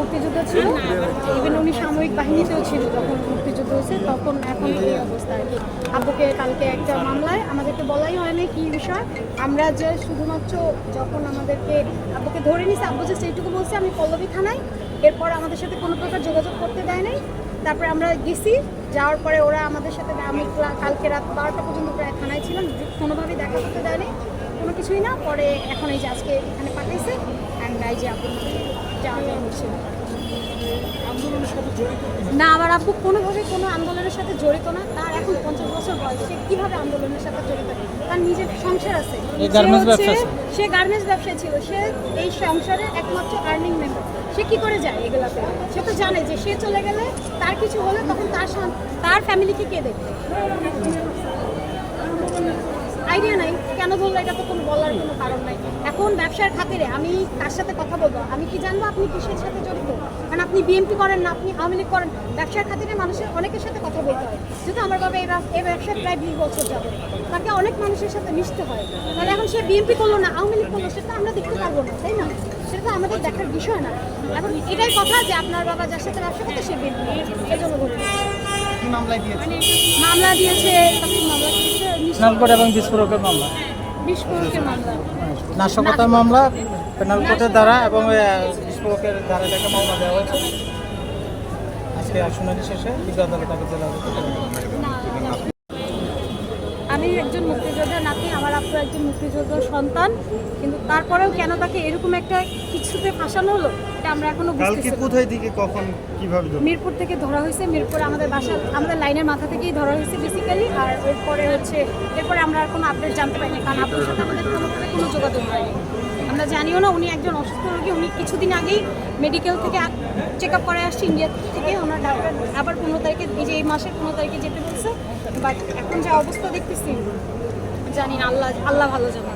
মুক্তিযুদ্ধ ছিল, ইভেন উনি সামরিক বাহিনীতেও ছিল যখন মুক্তিযুদ্ধ হয়েছে, তখন এখন এই অবস্থা আর কি। আব্বুকে কালকে একটা মামলায় আমাদেরকে বলাই হয়নি কি বিষয়, আমরা যে শুধুমাত্র যখন আমাদেরকে আব্বুকে ধরে নিছে, আব্বু যে সেইটুকু বলছে আমি পল্লবী থানায়, এরপর আমাদের সাথে কোনো প্রকার যোগাযোগ করতে দেয় নাই। তারপরে আমরা গেছি, যাওয়ার পরে ওরা আমাদের সাথে, আমি কালকে রাত 12টা পর্যন্ত প্রায় থানায় ছিলাম, কোনোভাবেই দেখা করতে দেয়নি, কোনো কিছুই না। পরে এখন এই যে আজকে এখানে পাঠাইছে, অ্যান্ড এই যে আব্বুর যাওয়া হচ্ছে না। আমার আব্বু কোনোভাবে কোনো আন্দোলনের সাথে জড়িত না। তার এখন 50 বছর বয়স, সে কীভাবে আন্দোলনের সাথে জড়িত? তার নিজের সংসার আছে, সে গার্মেন্টস ব্যবসায়ী ছিল, সে এই সংসারের একমাত্র আর্নিং মেম্বার। সে কী করে যায় এগুলাতে? সে তো জানে যে সে চলে গেলে, তার কিছু হলে তখন তার ফ্যামিলিকে কে দেখবে? আইডিয়া নাই কেন বললো, এটা তো কোনো বলার কোনো কারণ নাই। এখন ব্যবসার খাতিরে আমি কার সাথে কথা বলবো? আমি কি জানবো আপনি কিসের সাথে জড়িত? কারণ আপনি বিএনপি করেন না, আপনি আওয়ামী লীগ করেন। ব্যবসার খাতিরে মানুষের অনেকের সাথে কথা বলতে হয়। যেহেতু আমার বাবা এই ব্যবসায় প্রায় 20 বছর যাবে, তাকে অনেক মানুষের সাথে মিশতে হয়। তাহলে এখন সে বিএনপি করলো না, আওয়ামী লীগ করলো, সেটা আমরা দেখতে পারবো না, তাই না? সেটা তো আমাদের দেখার বিষয় না। এখন এটাই কথা যে আপনার বাবা যার সাথে ব্যবসা করতে, সে বিএনপি, এই জন্য বলতে মামলা দিয়েছে। পেনাল এবং বিস্ফোরকের মামলা, নাশকতার মামলা, পেনাল কোর্টের দ্বারা এবং বিস্ফোরকের দ্বারা এটাকে মামলা দেওয়া হয়েছে। আজকে শুনানি শেষে বিজ্ঞ আদালত তাকে জেলা আমি একজন মুক্তিযোদ্ধার নাতি, আমার আব্বু একজন মুক্তিযোদ্ধার সন্তান, কিন্তু তারপরেও কেন তাকে এরকম একটা কিছুতে ফাঁসানো হলো, এটা আমরা এখনো বুঝতেছি না। কোথায় দিকে কখন কিভাবে মিরপুর থেকে ধরা হয়েছে, মিরপুরে আমাদের বাসা, আমাদের লাইনের মাথা থেকেই ধরা হয়েছে বেসিক্যালি। আর এরপরে আমরা আর কোনো আপডেট জানতে পারিনি, কারণ আব্বুর সাথে আমাদের কোনো যোগাযোগ হয়নি। আমরা জানিও না, উনি একজন অসুস্থ রোগী। উনি কিছুদিন আগেই মেডিকেল থেকে চেক আপ করে আসছে ইন্ডিয়া থেকে। ওনার ডাক্তার আবার 15 তারিখে, এই মাসের 15 তারিখে যেতে বলছে। বাট এখন যে অবস্থা দেখতেছি, জানি না, আল্লাহ ভালো জানে।